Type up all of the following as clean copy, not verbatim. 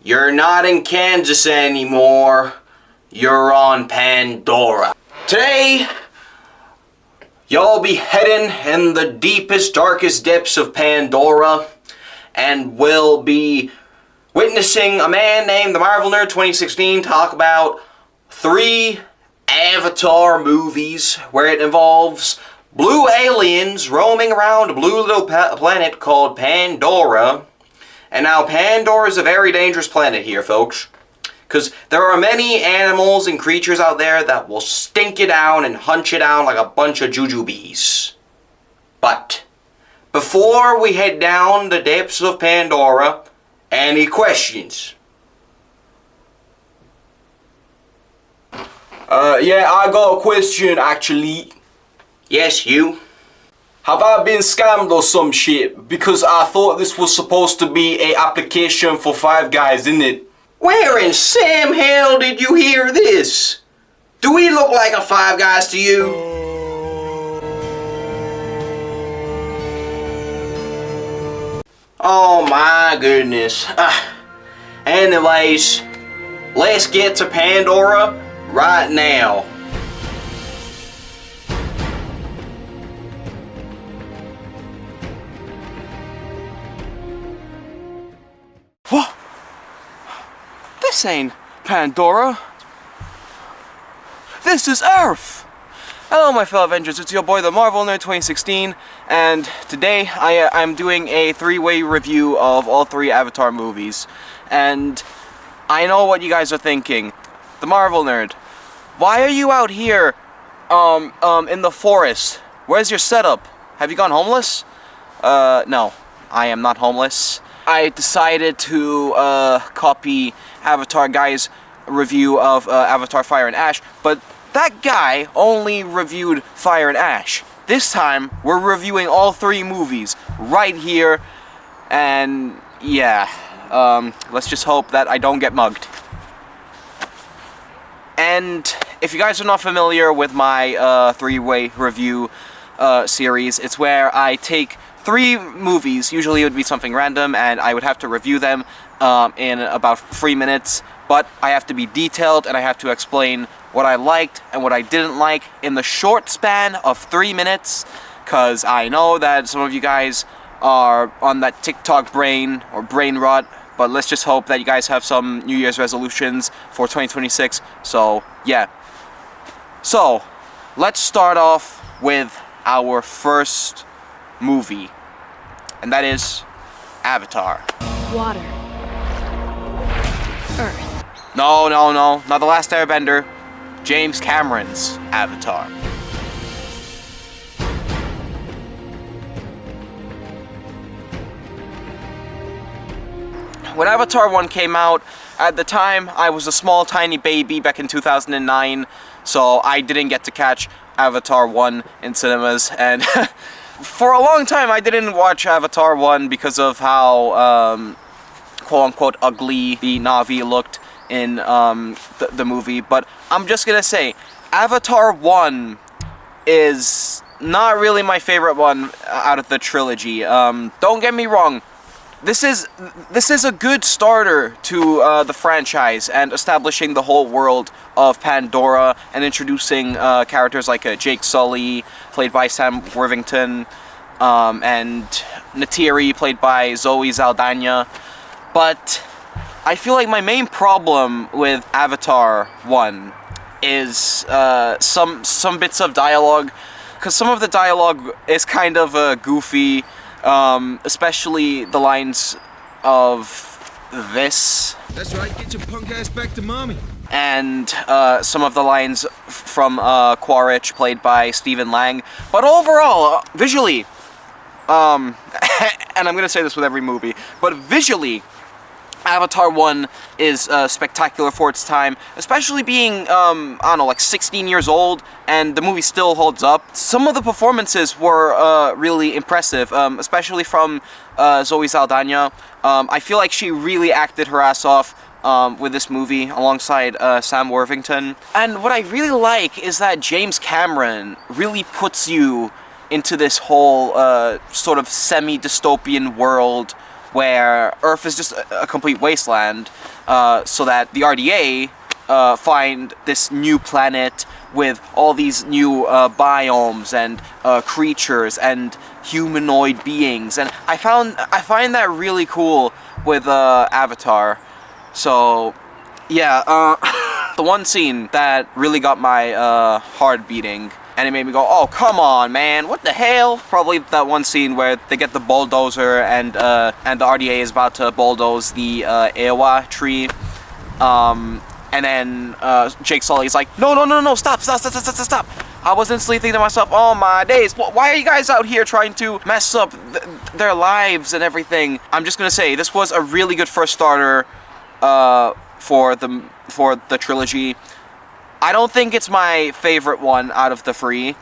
You're not in Kansas anymore. You're on Pandora. Today, y'all be heading in the deepest, darkest depths of Pandora, and we'll be witnessing a man named the Marvel Nerd 2016 talk about 3 Avatar movies where it involves blue aliens roaming around a blue little planet called Pandora. And now Pandora is a very dangerous planet here, folks, because there are many animals and creatures out there that will stink you down and hunt you down like a bunch of jujubes. But before we head down the depths of Pandora, any questions? Yeah, I got a question actually. Yes, you? Have I been scammed or some shit? Because I thought this was supposed to be a application for Five Guys, isn't it? Where in Sam hell did you hear this? Do we look like a Five Guys to you? Oh my goodness. Anyways, let's get to Pandora right now. What? This ain't Pandora. This is Earth! Hello my fellow Avengers, it's your boy the Marvel Nerd 2016, and today I'm doing a 3-way review of all 3 Avatar movies. And I know what you guys are thinking. The Marvel Nerd, why are you out here in the forest? Where's your setup? Have you gone homeless? No, I am not homeless. I decided to copy Avatar Guy's review of Avatar Fire and Ash, but that guy only reviewed Fire and Ash. This time, we're reviewing all 3 movies right here, and yeah, let's just hope that I don't get mugged. And if you guys are not familiar with my 3-way review series, it's where I take 3 movies, usually it would be something random, and I would have to review them in about 3 minutes, but I have to be detailed and I have to explain what I liked and what I didn't like in the short span of 3 minutes, because I know that some of you guys are on that TikTok brain or brain rot, but let's just hope that you guys have some New Year's resolutions for 2026, so yeah. So, let's start off with our first movie, and that is Avatar. Water. Earth. No, not The Last Airbender. James Cameron's Avatar. When Avatar 1 came out, at the time I was a small tiny baby back in 2009, so I didn't get to catch Avatar 1 in cinemas, and for a long time I didn't watch Avatar 1 because of how quote-unquote ugly the Na'vi looked in the movie, but I'm just gonna say, Avatar 1 is not really my favorite one out of the trilogy. Don't get me wrong, this is a good starter to the franchise and establishing the whole world of Pandora and introducing characters like Jake Sully, played by Sam Worthington, and Neytiri, played by Zoe Saldana. But I feel like my main problem with Avatar 1 is some bits of dialogue, because some of the dialogue is kind of goofy, especially the lines of this. That's right, get your punk ass back to mommy. And some of the lines from Quaritch, played by Stephen Lang. But overall, visually, and I'm gonna say this with every movie, but visually, Avatar 1 is spectacular for its time, especially being, I don't know, like 16 years old, and the movie still holds up. Some of the performances were really impressive, especially from Zoe Saldana. I feel like she really acted her ass off with this movie alongside Sam Worthington. And what I really like is that James Cameron really puts you into this whole sort of semi-dystopian world where Earth is just a complete wasteland, so that the RDA find this new planet with all these new biomes and creatures and humanoid beings, and I find that really cool with Avatar. So yeah, the one scene that really got my heart beating and it made me go, oh come on man, what the hell? Probably that one scene where they get the bulldozer and the RDA is about to bulldoze the Ewa tree. And then Jake Sully's like, no, stop. I was instantly thinking to myself, oh my days, why are you guys out here trying to mess up their lives and everything? I'm just gonna say, this was a really good first starter for the trilogy. I don't think it's my favorite one out of the three,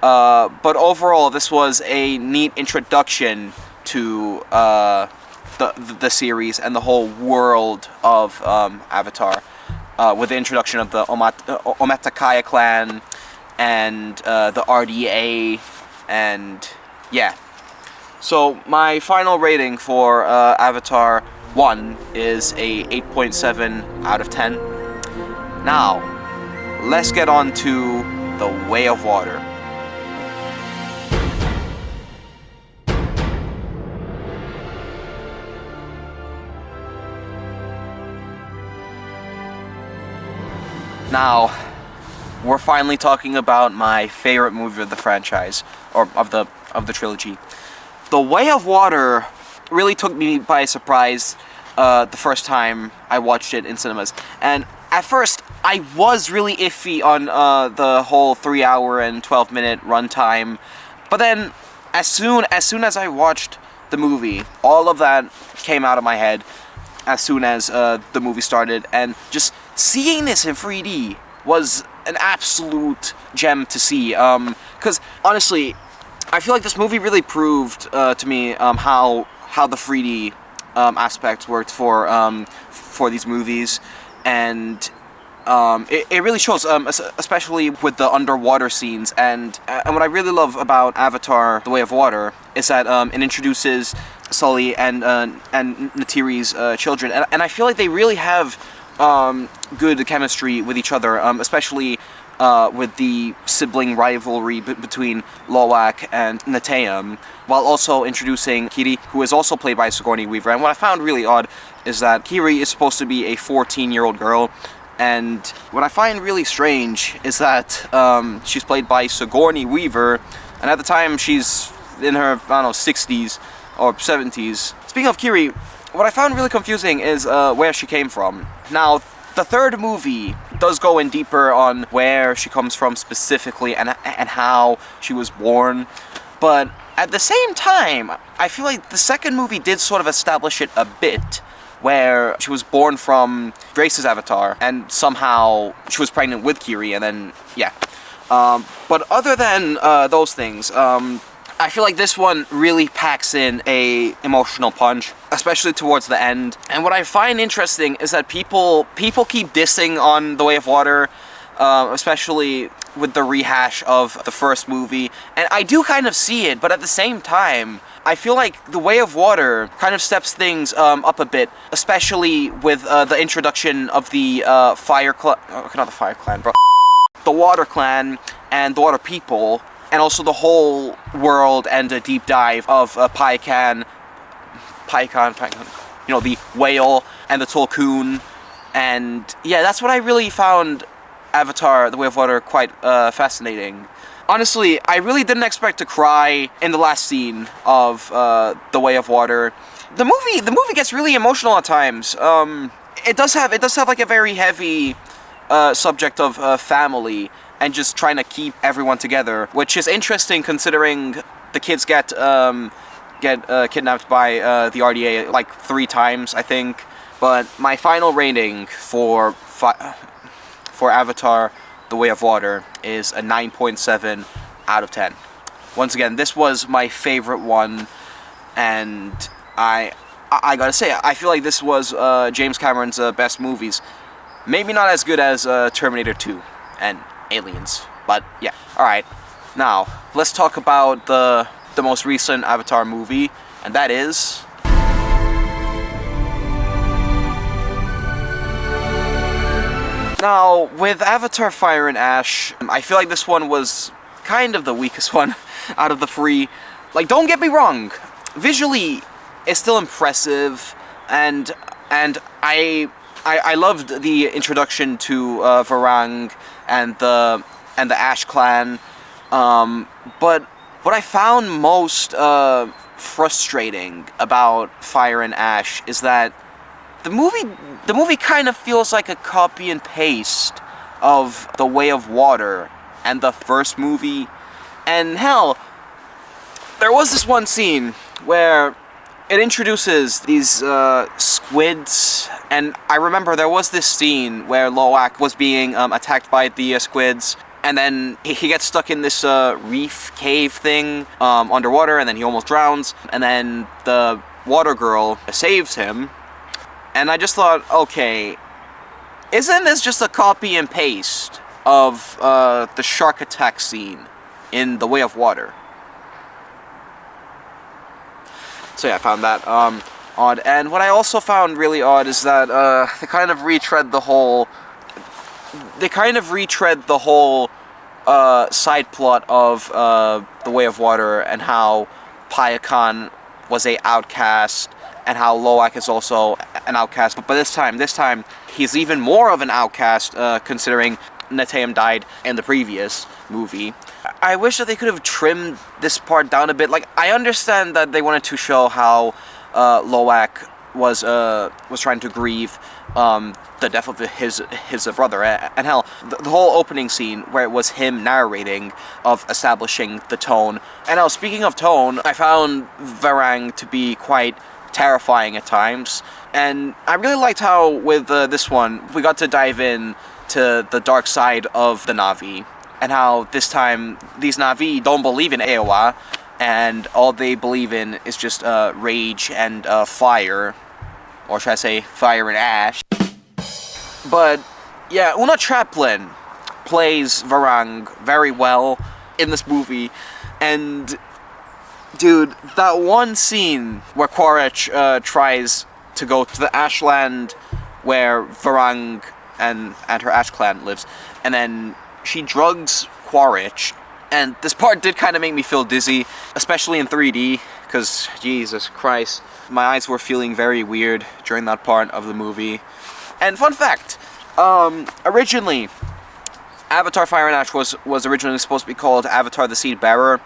but overall this was a neat introduction to the series and the whole world of Avatar. With the introduction of the Omaticaya clan and the RDA, and yeah. So my final rating for Avatar 1 is a 8.7 out of 10. Now, let's get on to The Way of Water. Now, we're finally talking about my favorite movie of the franchise, or of the trilogy. The Way of Water really took me by surprise the first time I watched it in cinemas. And at first, I was really iffy on the whole 3 hour and 12-minute runtime. But then, as soon as I watched the movie, all of that came out of my head as soon as the movie started, and just seeing this in 3D was an absolute gem to see. Because honestly, I feel like this movie really proved to me how the 3D aspects worked for these movies, and it really shows, especially with the underwater scenes. And what I really love about Avatar: The Way of Water is that it introduces Sully and Neytiri's children, and I feel like they really have good chemistry with each other, especially with the sibling rivalry between Lo'ak and Neteyam, while also introducing Kiri, who is also played by Sigourney Weaver. And what I found really odd is that Kiri is supposed to be a 14-year-old girl, and what I find really strange is that she's played by Sigourney Weaver, and at the time she's in her, I don't know, 60s or 70s. Speaking of Kiri, what I found really confusing is where she came from. Now, the third movie does go in deeper on where she comes from specifically and how she was born, but at the same time, I feel like the second movie did sort of establish it a bit, where she was born from Grace's avatar, and somehow she was pregnant with Kiri, and then, yeah. But other than those things, I feel like this one really packs in a emotional punch, especially towards the end. And what I find interesting is that people keep dissing on The Way of Water, especially with the rehash of the first movie. And I do kind of see it, but at the same time, I feel like The Way of Water kind of steps things up a bit, especially with the introduction of the not the Fire Clan, bro. The Water Clan and the Water People, and also the whole world and a deep dive of Payakan, you know, the whale and the Tulkun. And yeah, that's what I really found Avatar: The Way of Water quite fascinating. Honestly, I really didn't expect to cry in the last scene of The Way of Water. The movie gets really emotional at times. It does have like a very heavy subject of family and just trying to keep everyone together, which is interesting considering the kids get kidnapped by the RDA like 3 times, I think. But my final rating for Avatar: The Way of Water is a 9.7 out of 10. Once again, this was my favorite one, and I gotta say, I feel like this was James Cameron's best movies. Maybe not as good as Terminator 2 and Aliens, but yeah. Alright, now let's talk about the most recent Avatar movie, and that is Now, with Avatar Fire and Ash, I feel like this one was kind of the weakest one out of the three. Like, don't get me wrong, visually, it's still impressive, and I loved the introduction to Varang and the Ash clan, but what I found most frustrating about Fire and Ash is that the movie kind of feels like a copy and paste of The Way of Water and the first movie. And hell, there was this one scene where it introduces these squids, and I remember there was this scene where Loak was being attacked by the squids, and then he gets stuck in this reef cave thing underwater, and then he almost drowns, and then the water girl saves him. And I just thought, okay, isn't this just a copy and paste of the shark attack scene in The Way of Water? So yeah, I found that odd. And what I also found really odd is that they kind of retread the whole side plot of The Way of Water, and how Payakan was a outcast, and how Loak is also an outcast. But this time, he's even more of an outcast, considering Neteyam died in the previous movie. I wish that they could have trimmed this part down a bit. Like, I understand that they wanted to show how Loak was trying to grieve the death of his brother, and hell, the whole opening scene where it was him narrating of establishing the tone. And now, speaking of tone, I found Varang to be quite terrifying at times, and I really liked how with this one we got to dive in to the dark side of the Na'vi, and how this time these Na'vi don't believe in Eowa, and all they believe in is just rage and fire, or should I say fire and ash. But yeah, Una Chaplin plays Varang very well in this movie, and dude, that one scene where Quaritch tries to go to the Ashland where Varang and her Ash clan lives, and then she drugs Quaritch, and this part did kind of make me feel dizzy, especially in 3D, because Jesus Christ, my eyes were feeling very weird during that part of the movie. And fun fact, originally, Avatar Fire and Ash was originally supposed to be called Avatar the Seed Bearer,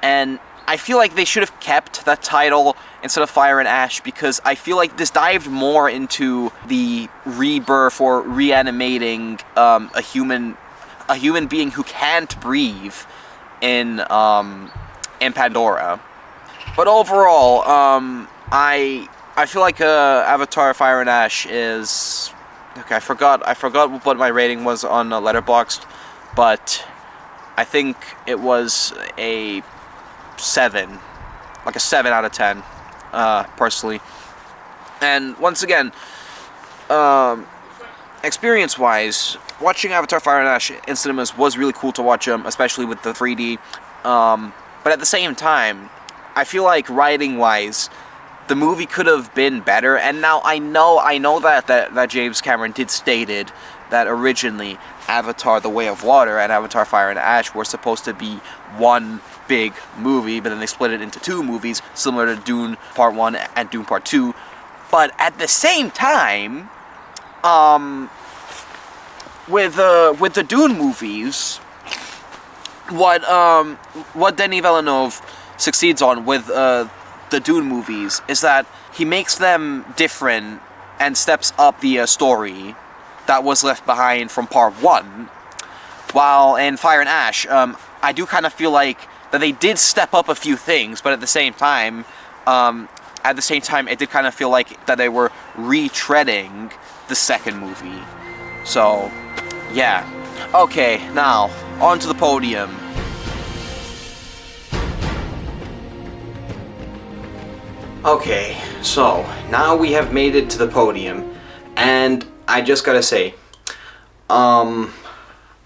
and I feel like they should have kept that title instead of Fire and Ash, because I feel like this dived more into the rebirth or reanimating a human being who can't breathe in Pandora. But overall, I feel like Avatar Fire and Ash is okay. I forgot what my rating was on Letterboxd, but I think it was a 7, like a 7 out of 10, personally. And once again, experience-wise, watching Avatar Fire and Ash in cinemas was really cool to watch them, especially with the 3D. But at the same time, I feel like writing-wise, the movie could have been better. And now I know that James Cameron did stated that originally Avatar: The Way of Water and Avatar Fire and Ash were supposed to be one big movie, but then they split it into 2 movies, similar to Dune Part 1 and Dune Part 2. But at the same time, with the Dune movies, what Denis Villeneuve succeeds on with the Dune movies is that he makes them different and steps up the story that was left behind from Part 1. While in Fire and Ash, I do kind of feel like that they did step up a few things, but at the same time, it did kind of feel like that they were retreading the second movie. So, yeah. Okay, now, on to the podium. Okay, so, now we have made it to the podium, and I just gotta say, out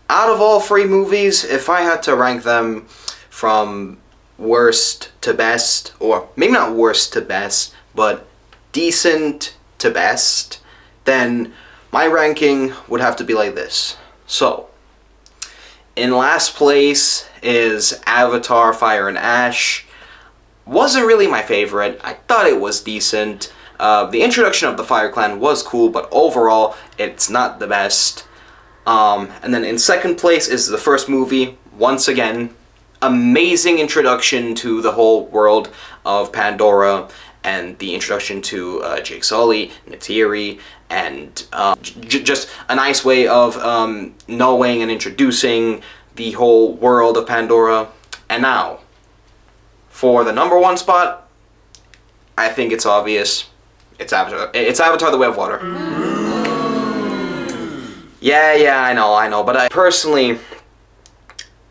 of all 3 movies, if I had to rank them from worst to best, or maybe not worst to best, but decent to best, then my ranking would have to be like this. So, in last place is Avatar Fire and Ash. Wasn't really my favorite. I thought it was decent. The introduction of the Fire Clan was cool, but overall, it's not the best. And then in second place is the first movie. Once again, amazing introduction to the whole world of Pandora, and the introduction to Jake Sully, Neytiri, and just a nice way of knowing and introducing the whole world of Pandora. And now, for the number one spot, I think it's obvious. It's Avatar. It's Avatar: The Way of Water. Yeah, I know. But I personally,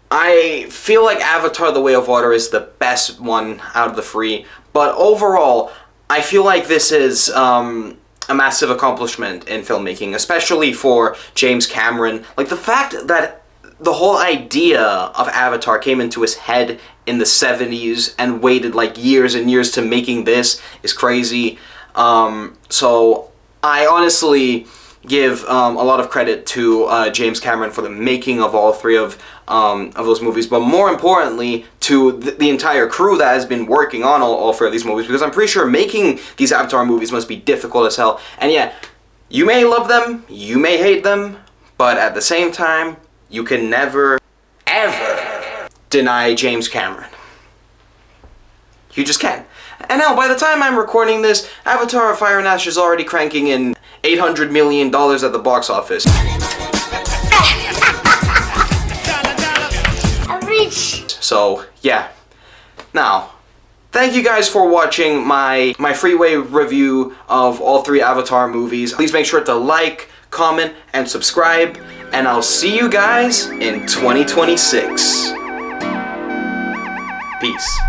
I feel like Avatar: The Way of Water is the best one out of the three. But overall, I feel like this is a massive accomplishment in filmmaking, especially for James Cameron. Like, the fact that the whole idea of Avatar came into his head in the 70s and waited like years and years to making this is crazy. So I honestly give a lot of credit to James Cameron for the making of all three of those movies, but more importantly to the entire crew that has been working on all three of these movies, because I'm pretty sure making these Avatar movies must be difficult as hell. And yeah, you may love them, you may hate them, but at the same time, you can never, ever deny James Cameron. You just can't. And now, by the time I'm recording this, Avatar Fire and Ash is already cranking in $800 million at the box office. So, yeah. Now, thank you guys for watching my freeway review of all three Avatar movies. Please make sure to like, comment, and subscribe, and I'll see you guys in 2026. Peace.